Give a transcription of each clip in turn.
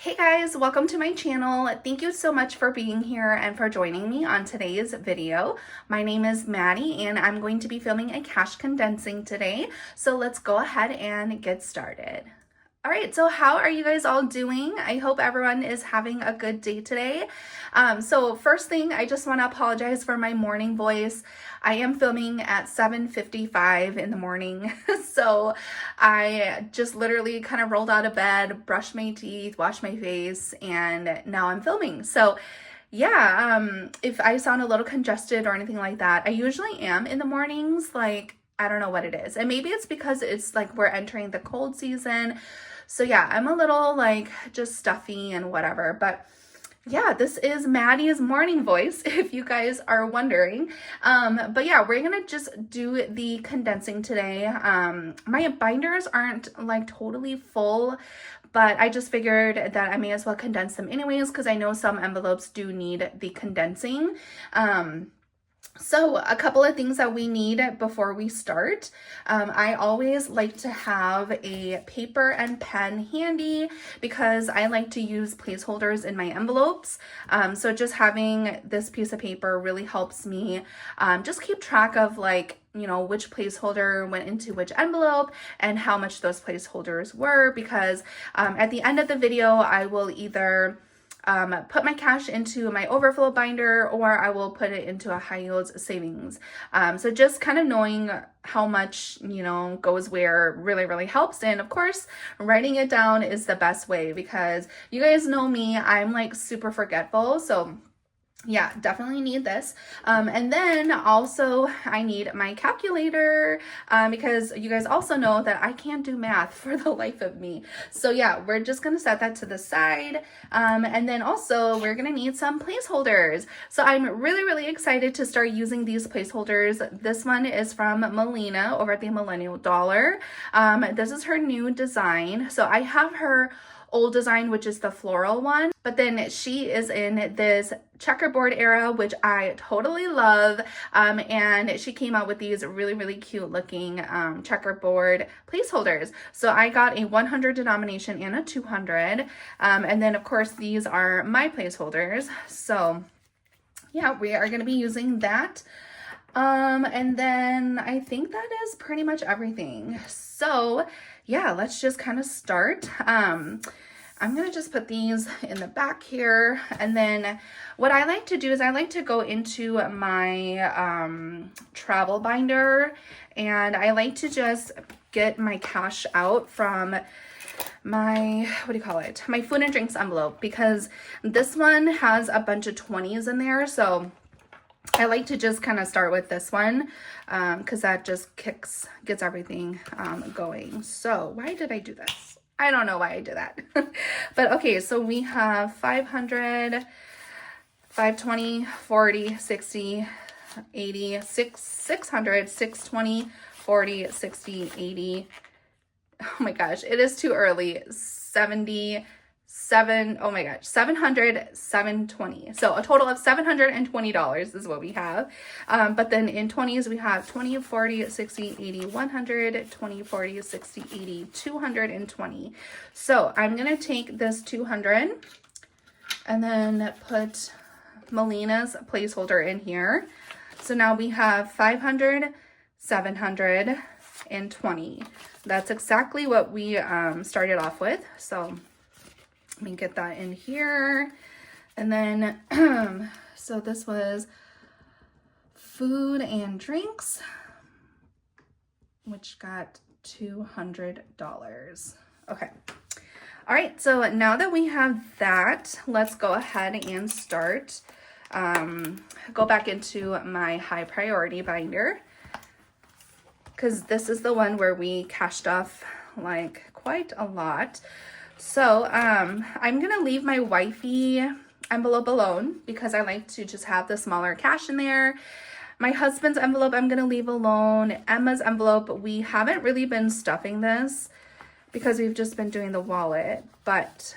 Hey guys, welcome to my channel. Thank you so much for being here and for joining me on today's video. My name is Maddie and I'm going to be filming a cash condensing today. So let's go ahead and get started. All right, so how are you guys all doing? I hope everyone is having a good day today. So first thing, I just want to apologize for my morning voice. I am filming at 7:55 in the morning. So I just literally kind of rolled out of bed, brushed my teeth, washed my face, and now I'm filming. So yeah, if I sound a little congested or anything like that, I usually am in the mornings. Like, I don't know what it is. And maybe it's because it's like we're entering the cold season. So yeah, I'm a little like just stuffy and whatever, but yeah, this is Maddie's morning voice, if you guys are wondering. But yeah, we're gonna just do the condensing today. My binders aren't like totally full, but I just figured that I may as well condense them anyways, because I know some envelopes do need the condensing. So a couple of things that we need before we start. I always like to have a paper and pen handy because I like to use placeholders in my envelopes. So just having this piece of paper really helps me just keep track of like, you know, which placeholder went into which envelope and how much those placeholders were, because at the end of the video, I will either put my cash into my overflow binder or I will put it into a high yields savings. So just kind of knowing how much, you know, goes where really helps. And of course, writing it down is the best way because you guys know me, I'm like super forgetful. So yeah, definitely need this. And then also I need my calculator because you guys also know that I can't do math for the life of me. So yeah, we're just going to set that to the side. And then also we're going to need some placeholders. So I'm really excited to start using these placeholders. This one is from Lina over at the Millennial Dollar. This is her new design. So I have her old design, which is the floral one, but then she is in this checkerboard era, which I totally love. And she came out with these really cute looking checkerboard placeholders. So I got a 100 denomination and a 200. And then of course these are my placeholders. So yeah, we are going to be using that. And then I think that is pretty much everything. So yeah, let's just kind of start. I'm going to just put these in the back here. And then what I like to do is I like to go into my travel binder and I like to just get my cash out from my, what do you call it? My food and drinks envelope, because this one has a bunch of 20s in there. So I like to just kind of start with this one because that just gets everything going. So why did I do this? I don't know why I did that. But okay, so we have 500, 520, 40, 60, 80, 600, 620, 40, 60, 80. Oh my gosh, it is too early. 70, oh my gosh, 700, 720. So a total of $720 is what we have. But then in 20s, we have 20, 40, 60, 80, 100, 20, 40, 60, 80, 220. So I'm going to take this 200 and then put Melina's placeholder in here. So now we have 500, 700, and 20. That's exactly what we started off with. So let me get that in here. And then, so this was food and drinks, which got $200. Okay. All right. So now that we have that, let's go ahead and start. Go back into my high priority binder, because this is the one where we cashed off like quite a lot. So I'm gonna leave my wifey envelope alone because I like to just have the smaller cash in there. My husband's envelope I'm gonna leave alone. Emma's envelope, we haven't really been stuffing this because we've just been doing the wallet. But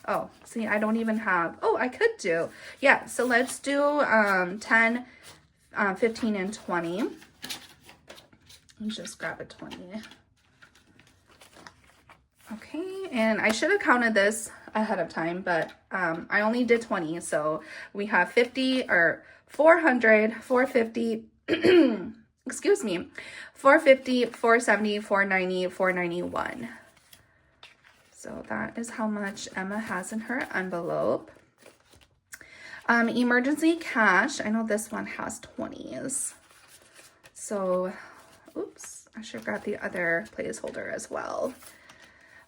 oh, see, I don't even have, oh, I could do, yeah. So let's do 10, 15, and 20. Let's just grab a 20. Okay, and I should have counted this ahead of time, but I only did 20. So we have 50 or 400, 450, excuse me, 450, 470, 490, 491. So that is how much Emma has in her envelope. Emergency cash. I know this one has 20s. So, oops, I should grab the other placeholder as well.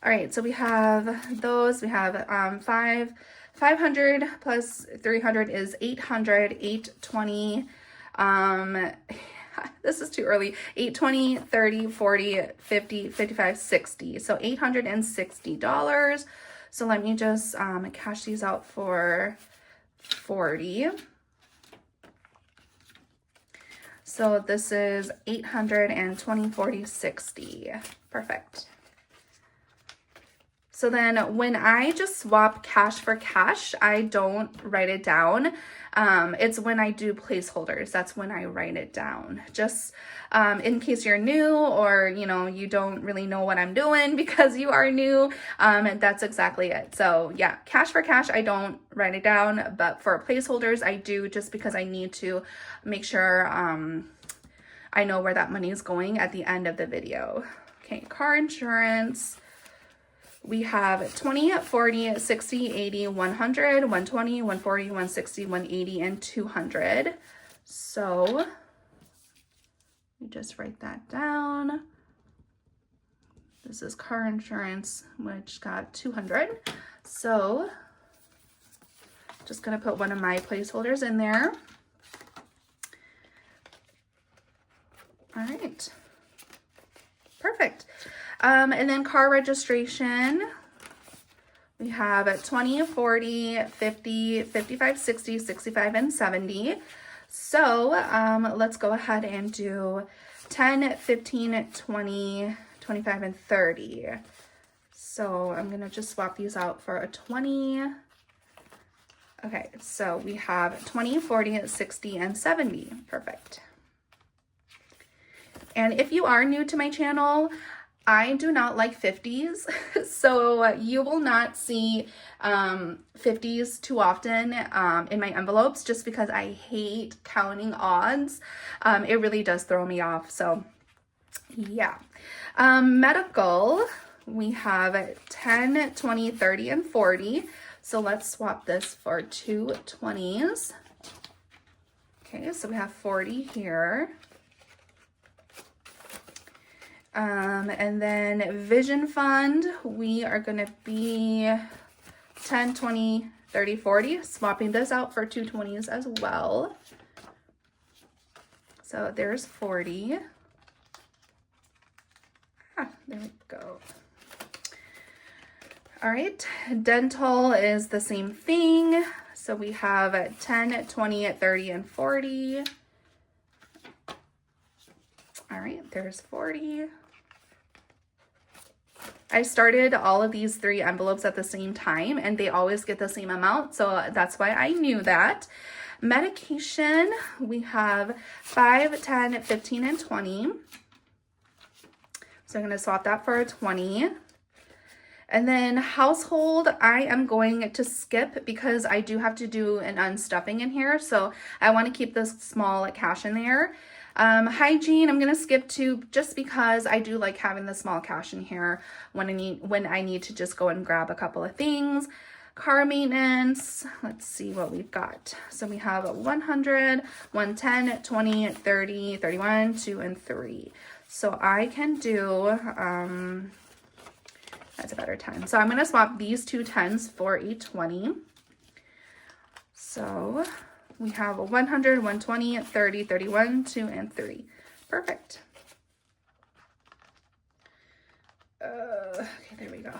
All right, so we have those. We have 500 plus 300 is 800, 820. This is too early. 820, 30, 40, 50, 55, 60. So $860. So let me just cash these out for 40. So this is 820, 40, 60. Perfect. So then when I just swap cash for cash, I don't write it down. It's when I do placeholders, that's when I write it down. Just in case you're new or, you know, you don't really know what I'm doing because you are new, that's exactly it. So yeah, cash for cash, I don't write it down, but for placeholders, I do, just because I need to make sure I know where that money is going at the end of the video. Okay, car insurance. We have 20, 40, 60, 80, 100, 120, 140, 160, 180, and 200. So we just write that down. This is car insurance, which got 200. So just gonna put one of my placeholders in there. All right, perfect. And then car registration, we have 20, 40, 50, 55, 60, 65, and 70. So let's go ahead and do 10, 15, 20, 25, and 30. So I'm gonna just swap these out for a 20. Okay, so we have 20, 40, 60, and 70. Perfect. And if you are new to my channel, I do not like 50s, so you will not see 50s too often in my envelopes, just because I hate counting odds. It really does throw me off, so yeah. Medical, we have 10, 20, 30, and 40. So let's swap this for two 20s. Okay, so we have 40 here. And then vision fund, we are going to be 10, 20, 30, 40, swapping this out for two 20s as well. So there's 40. There we go. All right, dental is the same thing. So we have 10, 20, 30, and 40. All right, there's 40. I started all of these three envelopes at the same time and they always get the same amount, so that's why I knew that. Medication, we have 5, 10, 15, and 20. So I'm going to swap that for a 20. And then household, I am going to skip because I do have to do an unstuffing in here, so I want to keep this small cash in there. Hygiene, I'm going to skip to, just because I do like having the small cash in here when I need to just go and grab a couple of things. Car maintenance, let's see what we've got. So we have 100, 110, 20, 30, 31, 2, and 3. So I can do, that's a better 10. So I'm going to swap these two 10s for a 20. So we have a 100, 120, 30, 31, 2, and 3. Perfect. Okay, there we go.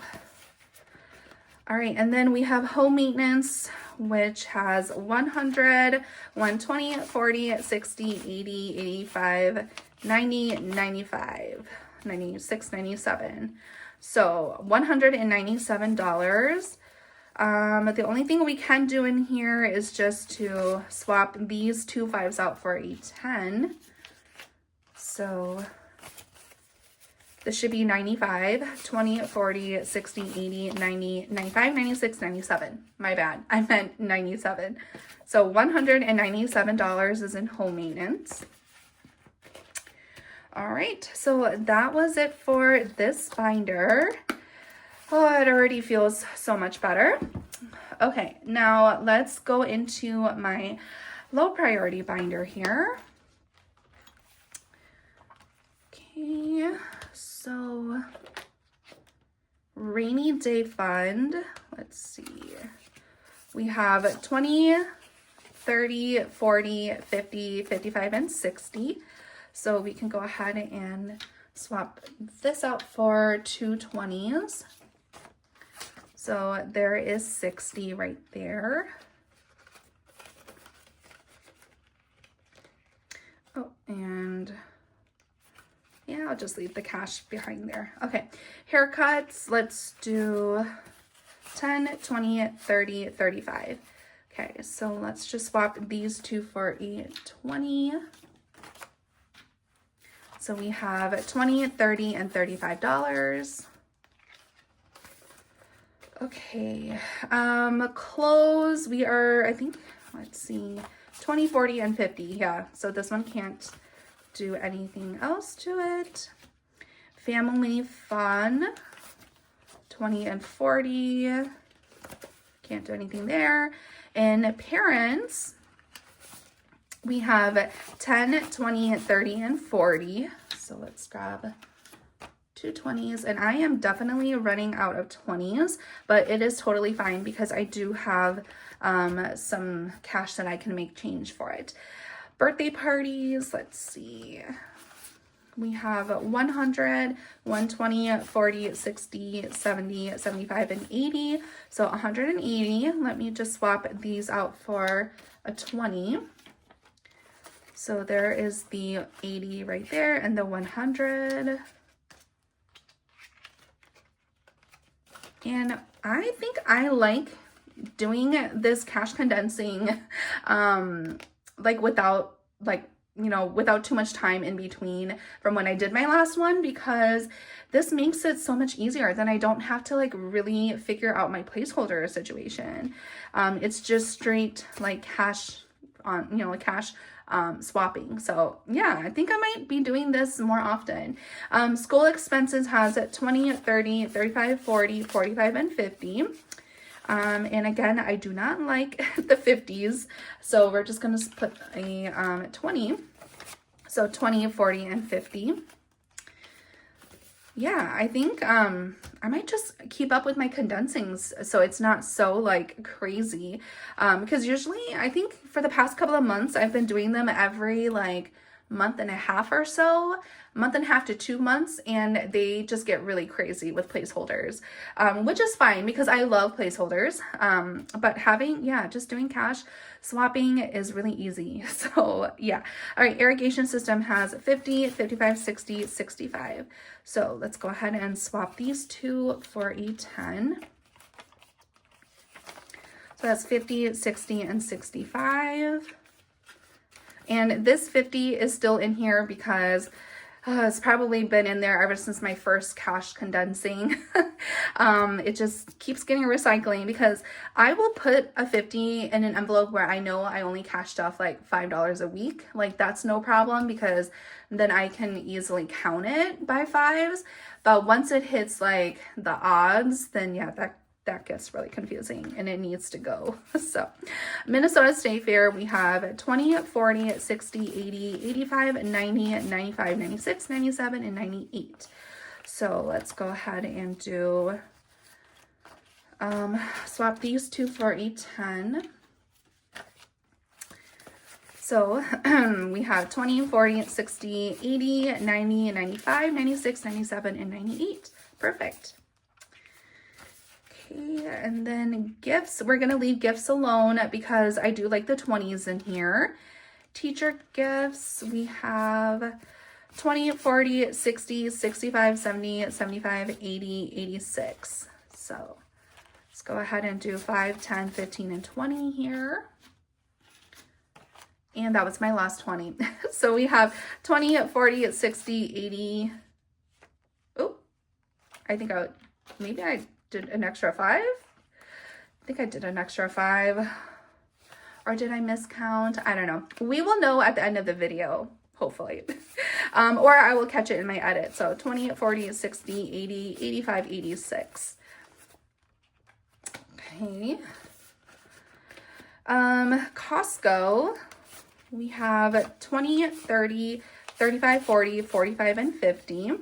All right, and then we have home maintenance, which has 100, 120, 40, 60, 80, 85, 90, 95, 96, 97. So $197. The only thing we can do in here is just to swap these two 5s out for a 10. So This should be 95, 20, 40, 60, 80, 90, 95, 96, 97. My bad. I meant 97. So $197 is in home maintenance. All right, so that was it for this binder. Oh, it already feels so much better. Okay, now let's go into my low priority binder here. Okay, so rainy day fund, let's see. We have 20, 30, 40, 50, 55, and 60. So we can go ahead and swap this out for 2 20s. So there is 60 right there. Oh, and yeah, I'll just leave the cash behind there. Okay, haircuts, let's do 10, 20, 30, 35. Okay, so let's just swap these two for a 20. So we have 20, 30, and $35. Okay, clothes, we are, I think, let's see, 20, 40, and 50. Yeah, so this one can't do anything else to it. Family fun, 20 and 40. Can't do anything there. And parents, we have 10, 20, 30, and 40. So let's grab 2 20s. And I am definitely running out of 20s, but it is totally fine because I do have some cash that I can make change for it. Birthday parties, let's see. We have 100, 120, 40, 60, 70, 75, and 80. So 180. Let me just swap these out for a 20. So there is the 80 right there and the 100. And I think I like doing this cash condensing like without without too much time in between from when I did my last one, because this makes it so much easier. Then I don't have to like really figure out my placeholder situation. It's just straight like cash on, cash swapping. So yeah, I think I might be doing this more often. School expenses has 20, 30, 35, 40, 45, and 50. And again, I do not like the 50s, so we're just going to put a 20. So 20, 40, and 50. Yeah, I think I might just keep up with my condensings so it's not so like crazy. Because usually I think for the past couple of months I've been doing them every like month and a half or so, month and a half to 2 months, and they just get really crazy with placeholders, which is fine because I love placeholders. But having, just doing cash swapping is really easy. So yeah. All right, irrigation system has 50, 55, 60, 65. So let's go ahead and swap these two for a 10. So that's 50, 60, and 65. And this 50 is still in here because it's probably been in there ever since my first cash condensing. It just keeps getting recycling because I will put a 50 in an envelope where I know I only cashed off like $5 a week. Like that's no problem because then I can easily count it by fives. But once it hits like the odds, then yeah, that gets really confusing and it needs to go. So Minnesota State Fair, we have 20, 40, 60, 80, 85, 90, 95, 96, 97, and 98. So let's go ahead and do, swap these two for a 10. So we have 20, 40, 60, 80, 90, 95, 96, 97, and 98. Perfect. And then gifts, we're going to leave gifts alone because I do like the 20s in here. Teacher gifts, we have 20, 40, 60, 65, 70, 75, 80, 86. So let's go ahead and do 5, 10, 15, and 20 here. And that was my last 20. So we have 20, 40, 60, 80. I think maybe I did an extra 5. I think I did an extra 5. Or did I miscount? I don't know. We will know at the end of the video, hopefully. Or I will catch it in my edit. So 20, 40, 60, 80, 85, 86. Okay. Costco, we have 20, 30, 35, 40, 45, and 50.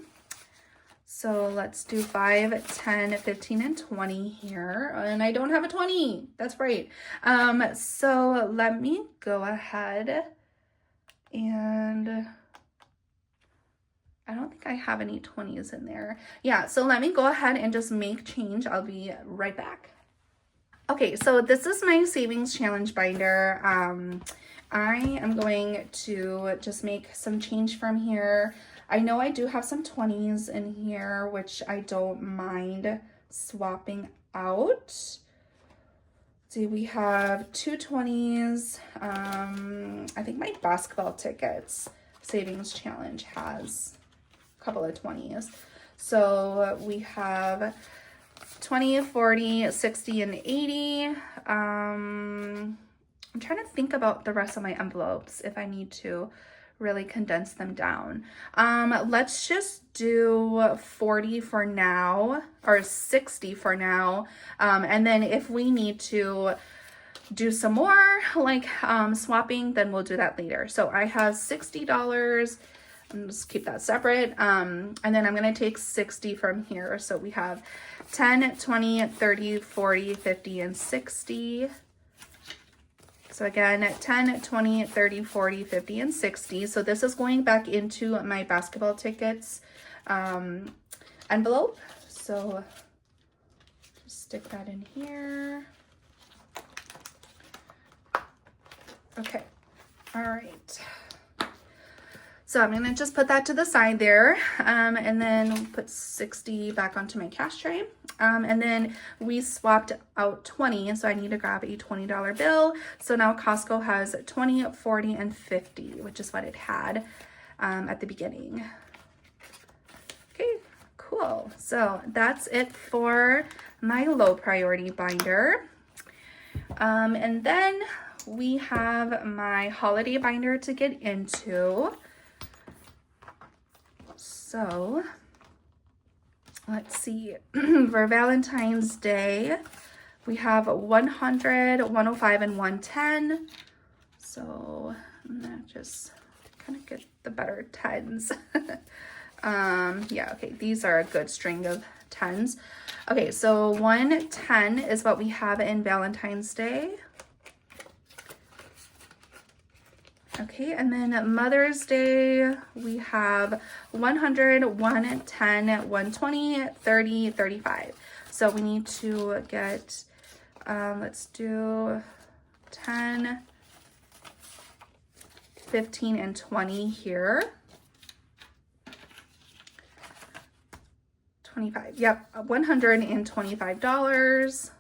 So let's do 5, 10, 15, and 20 here. And I don't have a 20. That's right. So let me go ahead and I don't think I have any 20s in there. Yeah, so let me go ahead and just make change. I'll be right back. Okay, so this is my savings challenge binder. I am going to just make some change from here. I know I do have some 20s in here, which I don't mind swapping out. See, we have 2 20s. I think my basketball tickets savings challenge has a couple of 20s. So we have 20, 40, 60, and 80. I'm trying to think about the rest of my envelopes if I need to really condense them down. Let's just do 40 for now, or 60 for now. And then if we need to do some more, like swapping, then we'll do that later. So I have $60. And just keep that separate. And then I'm going to take 60 from here. So we have 10, 20, 30, 40, 50, and 60. So again, 10, 20, 30, 40, 50, and 60. So this is going back into my basketball tickets envelope. So just stick that in here. Okay. All right. So I'm going to just put that to the side there, and then put 60 back onto my cash tray. And then we swapped out 20, so I need to grab a $20 bill. So now Costco has 20, 40, and 50, which is what it had at the beginning. Okay, cool. So that's it for my low priority binder. And then we have my holiday binder to get into. So let's see, for Valentine's Day, we have 100, 105, and 110. So I'm gonna just kind of get the better 10s. Yeah, okay, these are a good string of 10s. Okay, so 110 is what we have in Valentine's Day. Okay, and then Mother's Day, we have 100, 110, 120, 30, 35. So we need to get, let's do 10, 15, and 20 here. 25, yep, $125.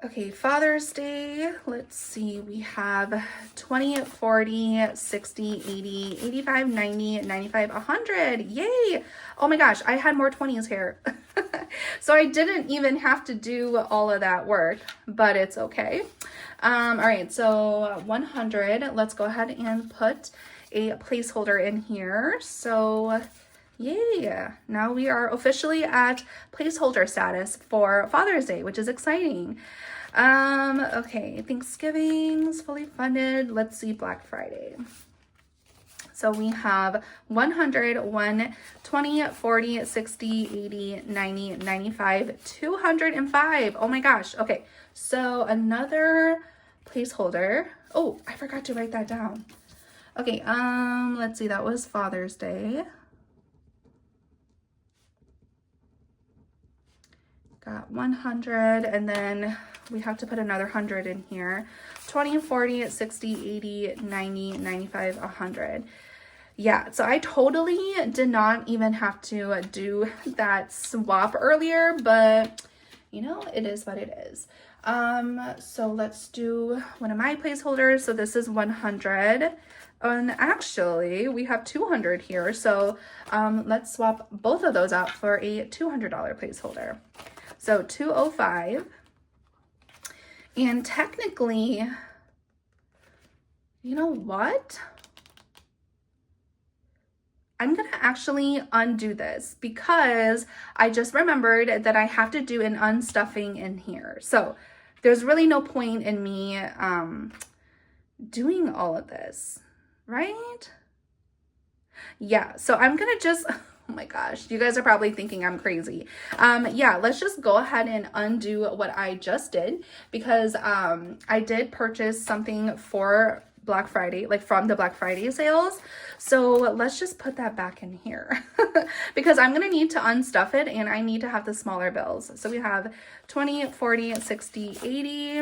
Okay, Father's Day, let's see, we have 20, 40, 60, 80, 85, 90, 95, 100. Yay! Oh my gosh, I had more 20s here. So I didn't even have to do all of that work, but it's okay. All right, so 100, let's go ahead and put a placeholder in here. So yay, now we are officially at placeholder status for Father's Day, which is exciting. Okay, Thanksgiving's fully funded. Let's see, Black Friday. So we have 100, 120, 40, 60, 80, 90, 95, 205. Oh my gosh. Okay, so another placeholder. Oh, I forgot to write that down. Okay, let's see, that was Father's Day. Got 100, and then we have to put another 100 in here. 20, 40, 60, 80, 90, 95, 100. Yeah, so I totally did not even have to do that swap earlier, but you know, it is what it is. So let's do one of my placeholders. So this is 100. And actually, we have 200 here, so let's swap both of those out for a $200 placeholder. So 205. And technically, you know what? I'm gonna actually undo this because I just remembered that I have to do an unstuffing in here. So there's really no point in me doing all of this, right? Yeah, so I'm gonna just, oh my gosh, you guys are probably thinking I'm crazy. Yeah, let's just go ahead and undo what I just did because I did purchase something for Black Friday, like from the Black Friday sales. So let's just put that back in here because I'm going to need to unstuff it and I need to have the smaller bills. So we have 20, 40, 60, 80,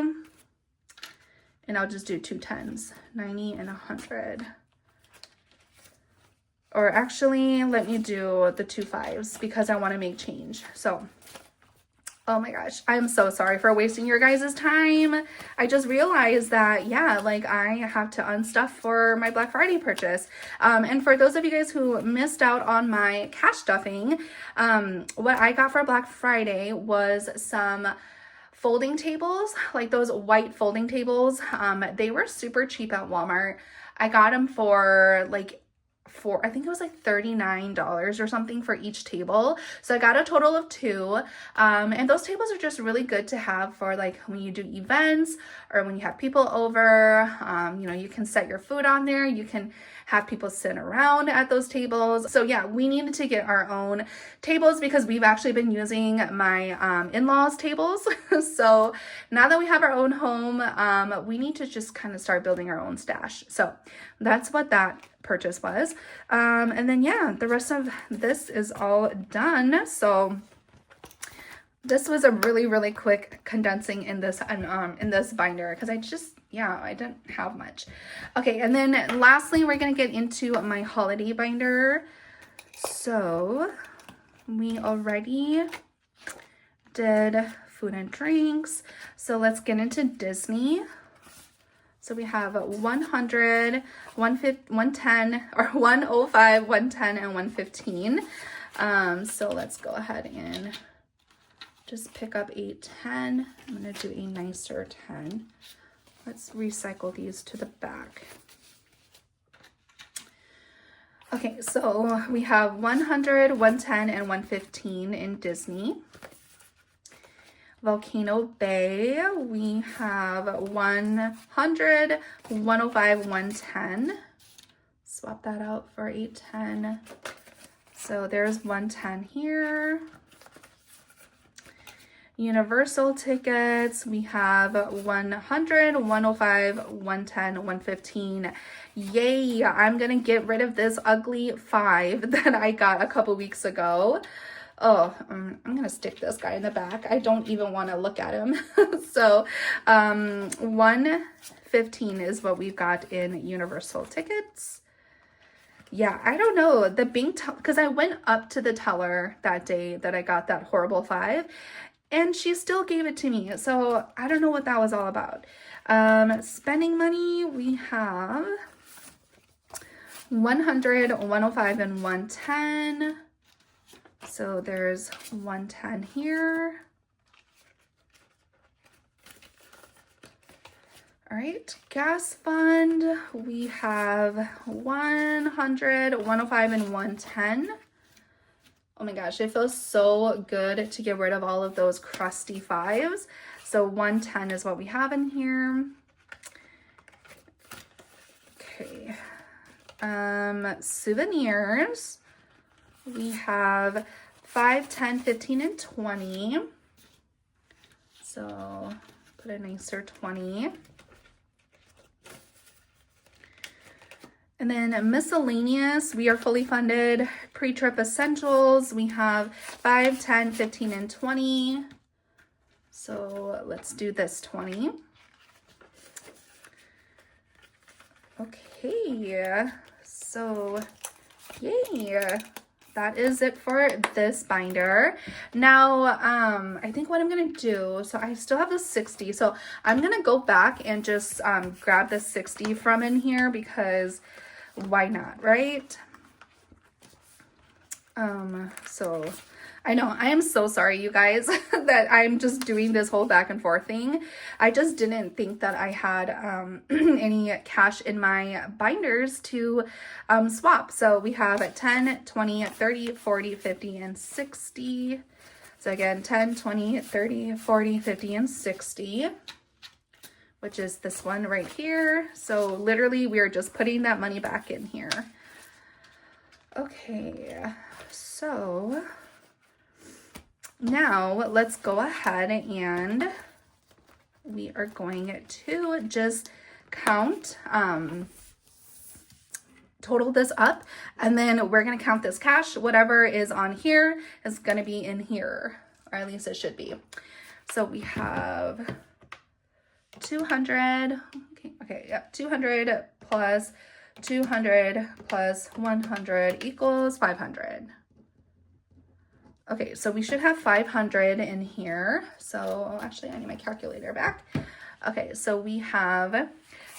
and I'll just do 2 10s, 90 and 100. Or actually, let me do the 2 5s because I want to make change. So, oh my gosh, I'm so sorry for wasting your guys' time. I just realized that, yeah, like I have to unstuff for my Black Friday purchase. And for those of you guys who missed out on my cash stuffing, what I got for Black Friday was some folding tables, like those white folding tables. They were super cheap at Walmart. I got them for like I think it was like $39 or something for each table. So I got a total of 2. And those tables are just really good to have for like when you do events or when you have people over. You know, you can set your food on there. You can have people sit around at those tables. So yeah, we needed to get our own tables because we've actually been using my in-laws tables. So now that we have our own home, we need to just kind of start building our own stash. So that's what that purchase was. And then yeah, the rest of this is all done. So this was a really quick condensing in this binder because I didn't have much. Okay, and then lastly, we're gonna get into my holiday binder. So we already did food and drinks. So let's get into Disney. So we have 100, 110, or 105, 110, and 115. So let's go ahead and just pick up a 10. I'm gonna do a nicer 10. Let's recycle these to the back. Okay, so we have 100, 110, and 115 in Disney. Volcano Bay, we have 100, 105, 110. Swap that out for 810. So there's 110 here. Universal tickets, we have 100, 105, 110, 115. Yay, I'm gonna get rid of this ugly 5 that I got a couple weeks ago. Oh, I'm gonna stick this guy in the back. I don't even want to look at him. So 115 is what we've got in Universal tickets. Yeah, I don't know. The Bing, because I went up to the teller that day that I got that horrible 5, and she still gave it to me. So I don't know what that was all about. Spending money, we have 100, 105, and 110. So there's 110 here. All right, gas fund, we have 100, 105, and 110. Oh my gosh, it feels so good to get rid of all of those crusty 5s. So 110 is what we have in here. Okay. Souvenirs. We have 5, 10, 15, and 20. So put a nicer 20. And then miscellaneous, we are fully funded. Pre-trip essentials, we have 5, 10, 15, and 20. So let's do this 20. Okay, so yay. That is it for this binder. Now, I think what I'm gonna do, so I still have the 60, so I'm gonna go back and just grab the 60 from in here because why not, right? So I know I am so sorry, you guys, that I'm just doing this whole back and forth thing. I just didn't think that I had any cash in my binders to swap. So we have 10, 20, 30, 40, 50, and 60. So again, 10, 20, 30, 40, 50, and 60, which is this one right here. So literally we are just putting that money back in here. Okay, so now let's go ahead and we are going to just count, total this up, and then we're going to count this cash. Whatever is on here is going to be in here, or at least it should be. So we have 200, okay, yeah, 200 plus 200 plus 100 equals 500. Okay, so we should have 500 in here. So actually I need my calculator back. Okay, so we have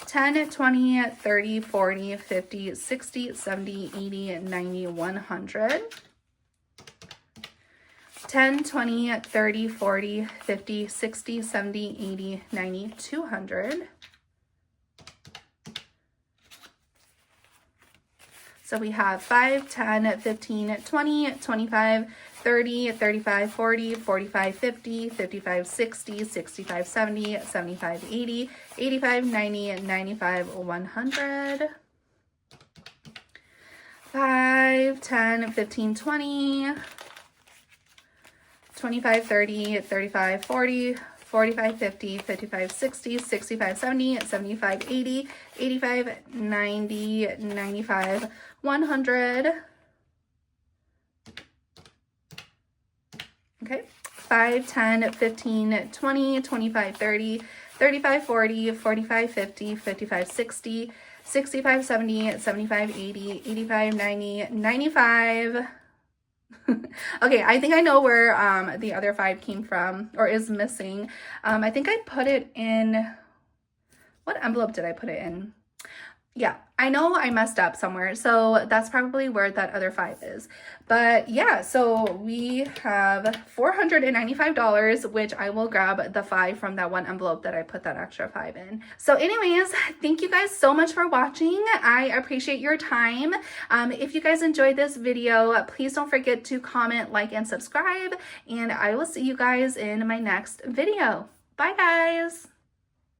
10, 20, 30, 40, 50, 60, 70, 80, 90, 100. 10, 20, 30, 40, 50, 60, 70, 80, 90, 200. So we have 5, 10, 15, 20, 25, 30, 35, 40, 45, 50, 55, 60, 65, 70, 75, 80, 85, 90, 95, 100. 5, 10, 15, 20, 25, 30, 35, 40, 45, 50, 55, 60, 65, 70, 75, 80, 85, 90, 95, 100. Okay, 5, 10, 15, 20, 25, 30, 35, 40, 45, 50, 55, 60, 65, 70, 75, 80, 85, 90, 95. Okay, I think I know where the other 5 came from, or is missing. I think I put it in, what envelope did I put it in? Yeah, I know I messed up somewhere, so that's probably where that other 5 is. But yeah, so we have $495, which I will grab the 5 from that one envelope that I put that extra 5 in. So anyways, thank you guys so much for watching. I appreciate your time. If you guys enjoyed this video, please don't forget to comment, like, and subscribe, and I will see you guys in my next video. Bye guys.